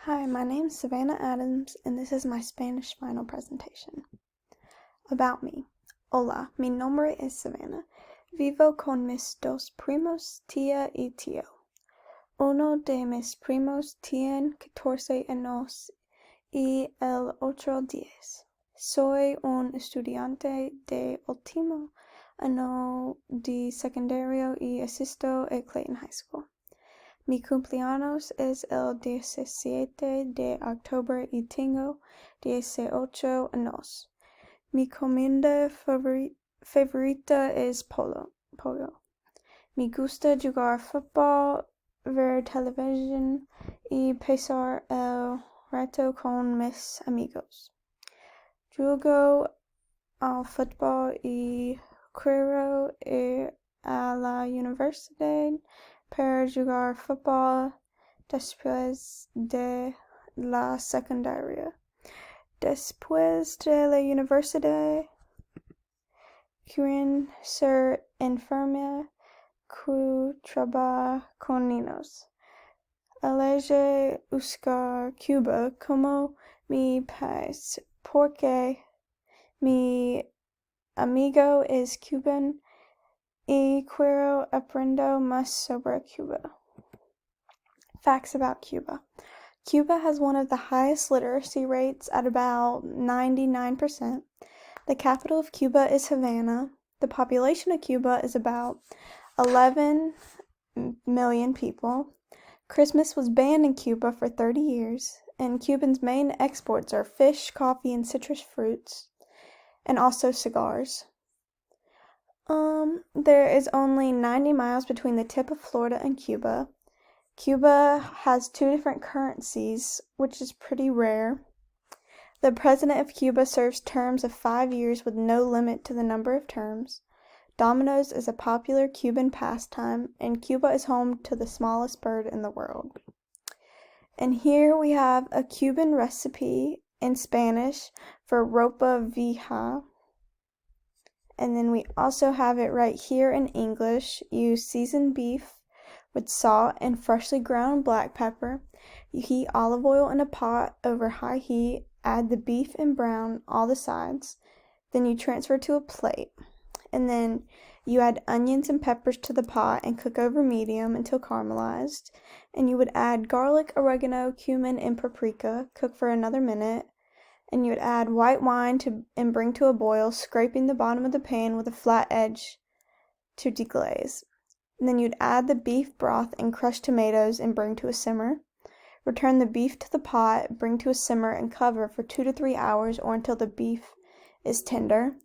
Hi, my name is Savannah Adams, and this is my Spanish final presentation. About me. Hola, mi nombre es Savannah. Vivo con mis dos primos, tía y tío. Uno de mis primos tiene 14 años y el otro 10. Soy un estudiante de último año de secundario y asisto a Clayton High School. Mi cumpleaños es el 17 de octubre y tengo 18 años. Mi comida favorita es pollo. Me gusta jugar fútbol, ver televisión y pasar el rato con mis amigos. Juego al fútbol y quiero ir a la universidad para jugar fútbol después de la secundaria. Después de la universidad, quiero ser enfermera que trabaja con niños. Elegí buscar Cuba como mi país porque mi amigo es cubano y quiero aprender más sobre Cuba. Facts about Cuba. Cuba has one of the highest literacy rates at about 99%. The capital of Cuba is Havana. The population of Cuba is about 11 million people. Christmas was banned in Cuba for 30 years, and Cubans' main exports are fish, coffee, and citrus fruits, and also cigars. There is only 90 miles between the tip of Florida and Cuba. Cuba has two different currencies, which is pretty rare. The president of Cuba serves terms of 5 years with no limit to the number of terms. Dominoes is a popular Cuban pastime, and Cuba is home to the smallest bird in the world. And here we have a Cuban recipe in Spanish for ropa vieja. And then we also have it right here in English. You season beef with salt and freshly ground black pepper. You heat olive oil in a pot over high heat. Add the beef and brown all the sides. Then you transfer to a plate. And then you add onions and peppers to the pot and cook over medium until caramelized. And you would add garlic, oregano, cumin, and paprika. Cook for another minute. And you would add white wine and bring to a boil, scraping the bottom of the pan with a flat edge to deglaze. And then you'd add the beef broth and crushed tomatoes and bring to a simmer. Return the beef to the pot, bring to a simmer, and cover for 2 to 3 hours or until the beef is tender.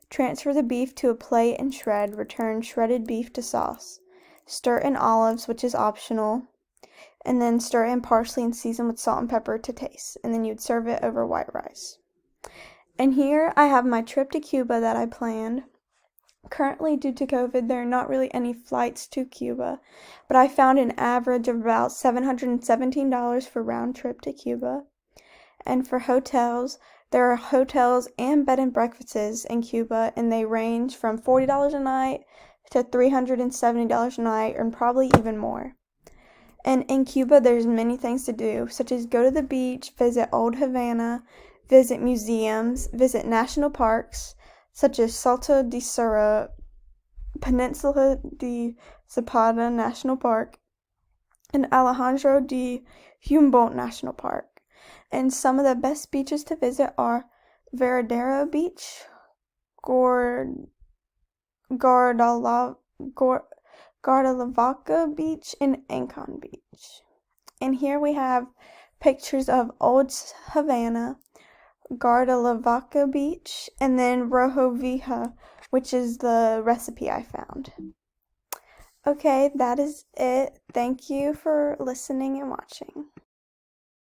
Transfer the beef to a plate and shred. Return shredded beef to sauce. Stir in olives, which is optional, and then stir in parsley and season with salt and pepper to taste. And then you'd serve it over white rice. And here I have my trip to Cuba that I planned. Currently, due to COVID, there are not really any flights to Cuba, but I found an average of about $717 for round trip to Cuba. And for hotels, there are hotels and bed and breakfasts in Cuba, and they range from $40 a night to $370 a night, and probably even more. And in Cuba, there's many things to do, such as go to the beach, visit Old Havana, visit museums, visit national parks, such as Salto de Sura, Peninsula de Zapata National Park, and Alejandro de Humboldt National Park. And some of the best beaches to visit are Veradero Beach, Gardalavaca Beach, and Ancon Beach. And here we have pictures of Old Havana, Gardalavaca Beach, and then Rojo Vieja, which is the recipe I found. Okay, that is it. Thank you for listening and watching.